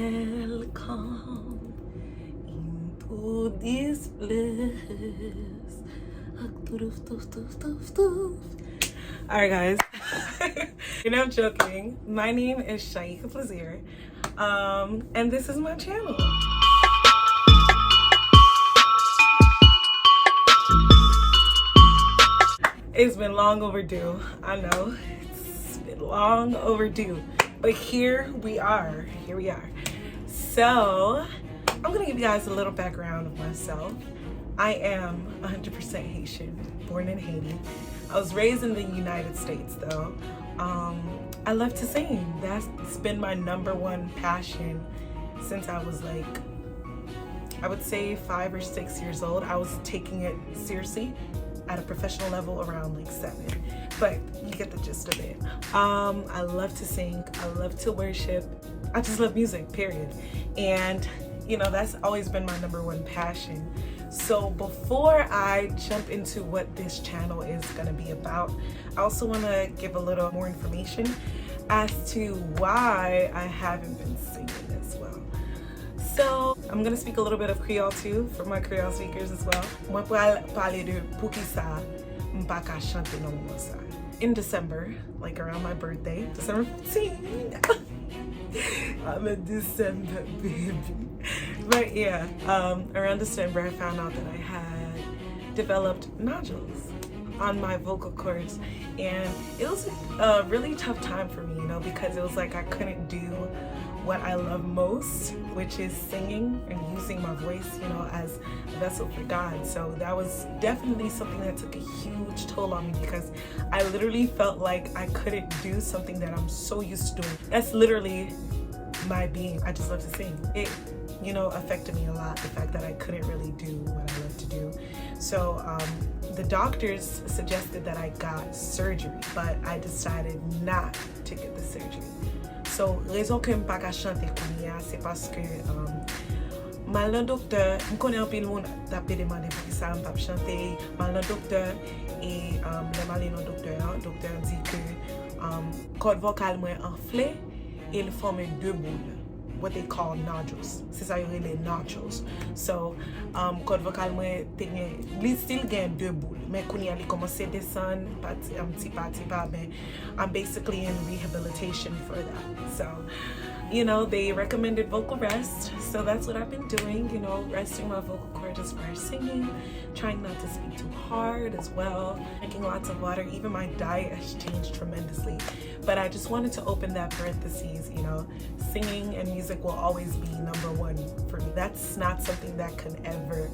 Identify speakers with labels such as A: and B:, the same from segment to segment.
A: Welcome into this place. Alright guys, you know I'm joking. My name is Shaika Flazier, and this is my channel. It's been long overdue. I know it's been long overdue, but here we are. So I'm gonna give you guys a little background of myself. I am 100% Haitian, born in Haiti. I was raised in the United States though. I love to sing. That's been my #1 passion since I was like, I would say 5 or 6 years old. I was taking it seriously at a professional level around like 7, but you get the gist of it. I love to sing, I love to worship, I just love music, period. And you know, that's always been my #1 passion. So before I jump into what this channel is gonna be about, I also wanna give a little more information as to why I haven't been singing as well. So I'm gonna speak a little bit of Creole too for my Creole speakers as well. Moi pral parler de pour qui ça m'pa ka chanter non moi ça. In December, like around my birthday, December 15th. I'm a December baby. But yeah, around December I found out that I had developed nodules on my vocal cords, and it was a really tough time for me, you know, because it was like I couldn't do what I love most, which is singing and using my voice, you know, as a vessel for God. So that was definitely something that took a huge toll on me, because I literally felt like I couldn't do something that I'm so used to doing. That's literally my being. I just love to sing. It, you know, affected me a lot, the fact that I couldn't really do what I love to do. So the doctors suggested that I got surgery, but I decided not to get the surgery. So, raison que m'pa ka chante konya, c'est parce que mal nan docteur, m'konne an pile moun tapé demande pou ki sa m'pa chante, mal nan docteur, et le mal nan docteur dit que corde vocale mwen enflé et il forme 2 boules, what they call nodules. C'est ça yon les nodules. So, corde vocale mwen li still gen 2 boules, mais konya li commence descend petit pas, mais I'm basically in rehabilitation for that. So, you know, they recommended vocal rest, so that's what I've been doing, you know, resting my vocal cords as far as singing, trying not to speak too hard as well, drinking lots of water. Even my diet has changed tremendously, but I just wanted to open that parentheses, you know, singing and music will always be #1 for me. That's not something that can ever,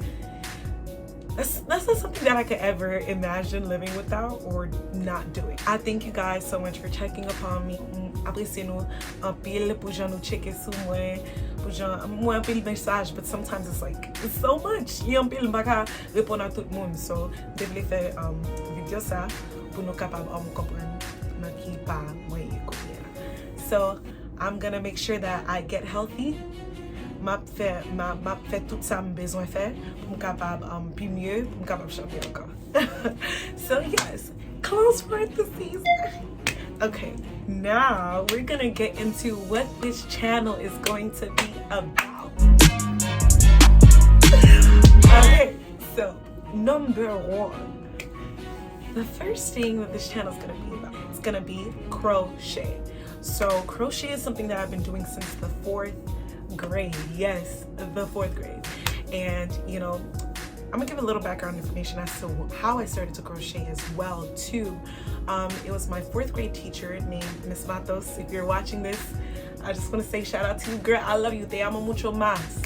A: that's not something that I could ever imagine living without or not doing. I thank you guys so much for checking upon me. Aprecie nou en pile pou jan nou cheke sou mwen, pou jan mwen pile message, but sometimes it's like, it's so much. Yon pile mbaka repon a tout moun. So, devle fè video sa pou nou kapab kompren nan ki pa mwen ye koumya. So, I'm gonna make sure that I get healthy. Map fè tout sa m bezwen fè pou m kapab pi mieux, pou m kapab chante ankon. So yes, close parentheses. Okay, now we're gonna get into what this channel is going to be about. Okay, so #1. The first thing that this channel is gonna be about, it's gonna be crochet. So crochet is something that I've been doing since the 4th grade. Yes, the 4th grade. And you know, I'm gonna give a little background information as to how I started to crochet as well too. It was my 4th grade teacher named Miss Matos. If you're watching this, I just want to say shout out to you, girl. I love you. Te amo mucho más.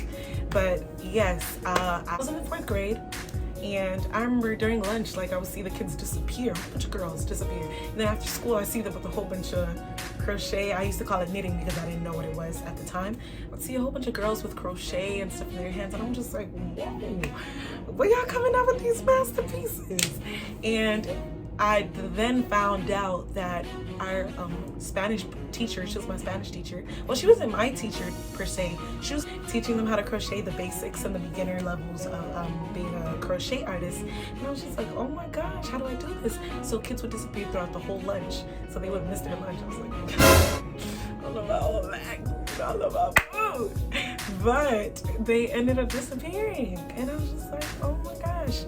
A: But yes, I was in the 4th grade, and I remember during lunch, like I would see the kids disappear, a whole bunch of girls disappear. And then after school, I see them with a whole bunch of crochet. I used to call it knitting because I didn't know what it was at the time. I'd see a whole bunch of girls with crochet and stuff in their hands, and I'm just like, whoa, where y'all coming out with these masterpieces? And I then found out that our Spanish teacher, she was my Spanish teacher. Well, she wasn't my teacher per se. She was teaching them how to crochet, the basics and the beginner levels of being a crochet artist. And I was just like, oh my gosh, how do I do this? So kids would disappear throughout the whole lunch. So they would miss their lunch. I was like, I don't know about all of that. all about food. But they ended up disappearing. And I was just like, oh my gosh,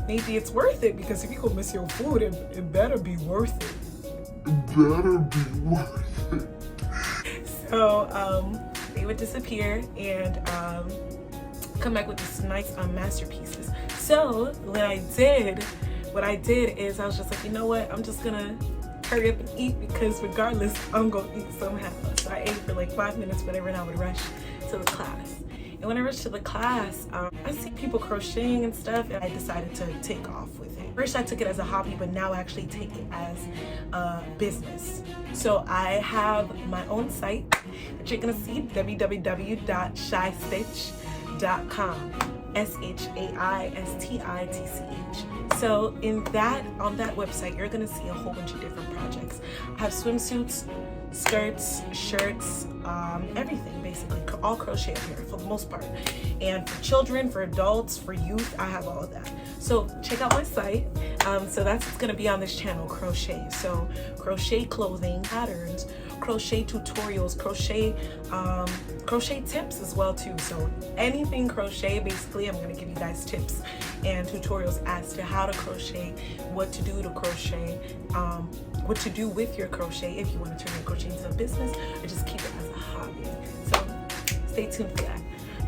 A: maybe it's worth it, because if you go miss your food, it better be worth it. It better be worth it. So they would disappear and come back with these nice masterpieces. So what I did is I was just like, you know what, I'm just gonna hurry up and eat, because regardless, I'm gonna eat somehow. So I ate for like 5 minutes, whatever, and I would rush to the class. And when I rushed to the class, I see people crocheting and stuff, and I decided to take off with it. First I took it as a hobby, but now I actually take it as a business. So I have my own site that you're gonna see, www.shaistitch.com. SHAISTITCH. So on that website, you're gonna see a whole bunch of different projects. I have swimsuits, skirts, shirts, everything basically, all crochet apparel for the most part. And for children, for adults, for youth, I have all of that. So check out my site. So that's what's gonna be on this channel, crochet. So crochet clothing, patterns, crochet tutorials, crochet tips as well too. So anything crochet, basically, I'm going to give you guys tips and tutorials as to how to crochet, what to do to crochet, what to do with your crochet if you want to turn your crochet into a business or just keep it as a hobby. So stay tuned for that.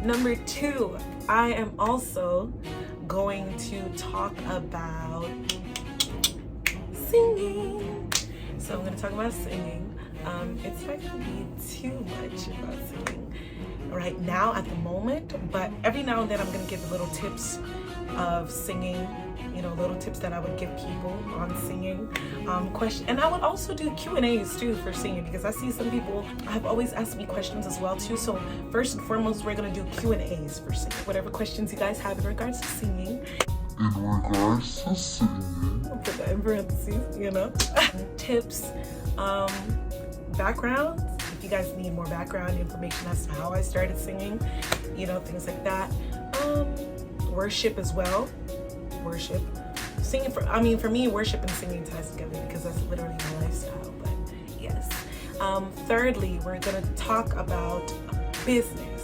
A: Number 2, I am also going to talk about singing. So I'm going to talk about singing. It's not going to be too much about singing right now at the moment, but every now and then I'm going to give little tips of singing, you know, little tips that I would give people on singing. And I would also do Q&As too for singing, because I see some people have always asked me questions as well too. So first and foremost, we're going to do Q&As for singing. Whatever questions you guys have in regards to singing. I'll put that in parentheses, you know. Tips, backgrounds, if you guys need more background information as to how I started singing, you know, things like that. Worship as well. Worship. Singing, for me, worship and singing ties together, because that's literally my lifestyle, but yes. Thirdly, we're gonna talk about business,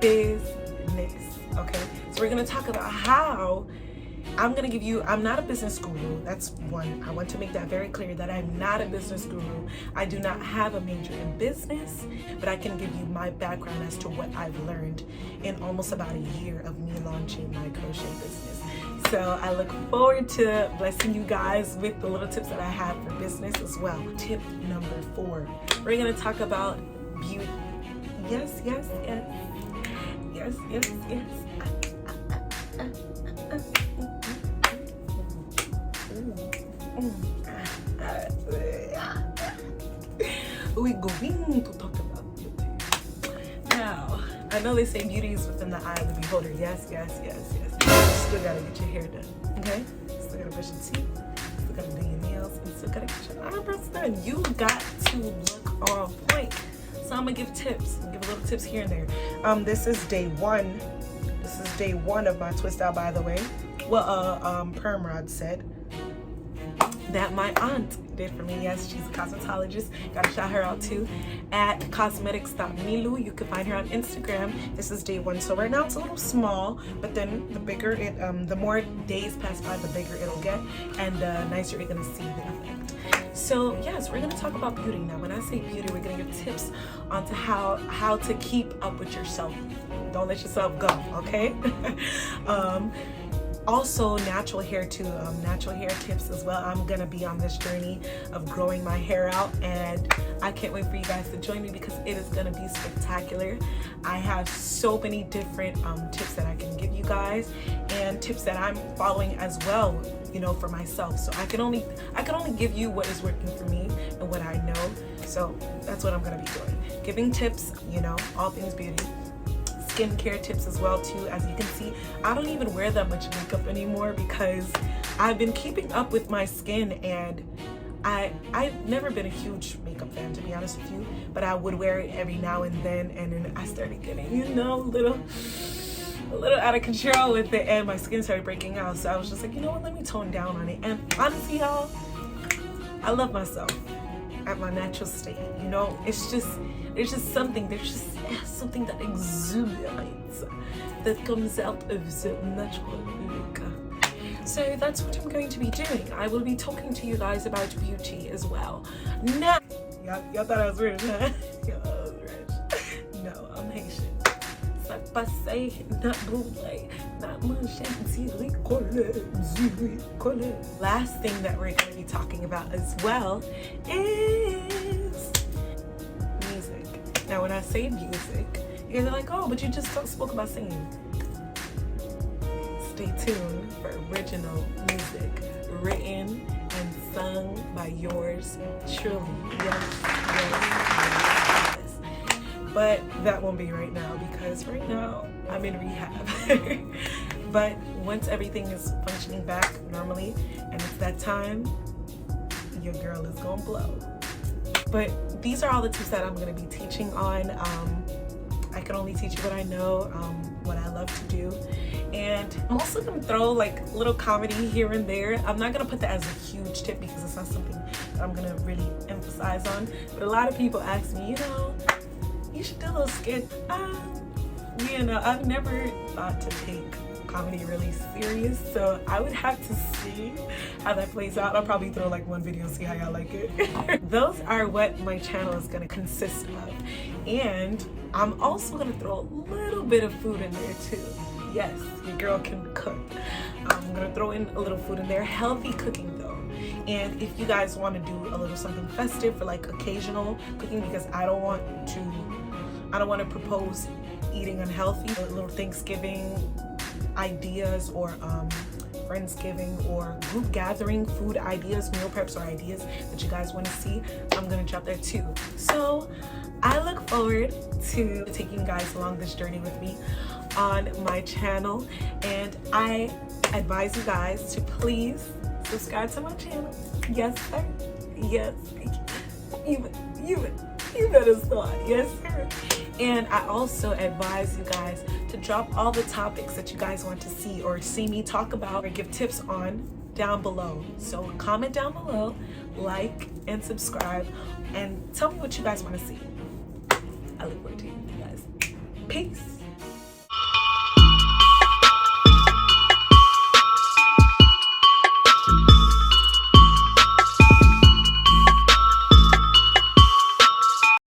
A: okay? So we're gonna talk about how I'm not a business guru. That's one. I want to make that very clear, that I'm not a business guru. I do not have a major in business, but I can give you my background as to what I've learned in almost about a year of me launching my crochet business. So I look forward to blessing you guys with the little tips that I have for business as well. Tip number 4, we're gonna talk about beauty. Yes. We're going to talk about beauty. Now, I know they say beauty is within the eye of the beholder. Yes. You still gotta get your hair done, okay? Still gotta brush your teeth, still gotta do your nails, and still gotta get your eyebrows done. You got to look on point. So I'm gonna give tips, little tips here and there. This is day 1. This is day 1 of my twist out, by the way. Well, Permrod said that my aunt did for me. Yes, she's a cosmetologist. Gotta shout her out too at cosmetics.milu. You can find her on Instagram. This is day 1. So right now it's a little small, but then the bigger it, the more days pass by, the bigger it'll get, and the nicer you're gonna see the effect. So yes, we're gonna talk about beauty now. When I say beauty, we're gonna give tips onto how to keep up with yourself. Don't let yourself go, okay? Also natural hair too, natural hair tips as well. I'm gonna be on this journey of growing my hair out, and I can't wait for you guys to join me, because it is gonna be spectacular. I have so many different tips that I can give you guys, and tips that I'm following as well, you know, for myself. So I can only give you what is working for me and what I know. So that's what I'm gonna be doing, giving tips, you know, all things beauty. Skincare tips as well too. As you can see, I don't even wear that much makeup anymore, because I've been keeping up with my skin, and I've never been a huge makeup fan, to be honest with you, but I would wear it every now and then I started getting, you know, a little out of control with it, and my skin started breaking out. So I was just like, you know what, let me tone down on it. And honestly, y'all, I love myself. at my natural state. You know, it's just, there's just something that exuberates, that comes out of the natural look. So that's what I'm going to be doing. I will be talking to you guys about beauty as well. Now, y'all thought I was rich, huh? Y'all thought I was rich. No, I'm Haitian. Ça passe, not boule, not manchin, last thing that we're going to be talking about as well is music. Now, when I say music, you're like, oh, but you just spoke about singing. Stay tuned for original music written and sung by yours truly. Yes. But that won't be right now, because right now I'm in rehab. But once everything is functioning back normally and it's that time, your girl is gonna blow. But these are all the tips that I'm gonna be teaching on. I can only teach you what I know, what I love to do. And I'm also gonna throw like little comedy here and there. I'm not gonna put that as a huge tip because it's not something that I'm gonna really emphasize on. But a lot of people ask me, you know, you should do a little skit. You know, I've never thought to take comedy really serious, so I would have to see how that plays out. I'll probably throw like one video and see how y'all like it. Those are what my channel is gonna consist of. And I'm also gonna throw a little bit of food in there too. Yes, your girl can cook. I'm gonna throw in a little food in there, healthy cooking though. And if you guys want to do a little something festive for like occasional cooking, because I don't want to propose eating unhealthy, a little Thanksgiving ideas or Friendsgiving or group gathering food ideas, meal preps or ideas that you guys want to see, I'm gonna drop there too. So I look forward to taking you guys along this journey with me on my channel, and I advise you guys to please subscribe to my channel. Yes sir, yes, you better start. Yes sir. And I also advise you guys to drop all the topics that you guys want to see or see me talk about or give tips on down below. So comment down below, like and subscribe, and tell me what you guys want to see. I look forward to you guys. Peace.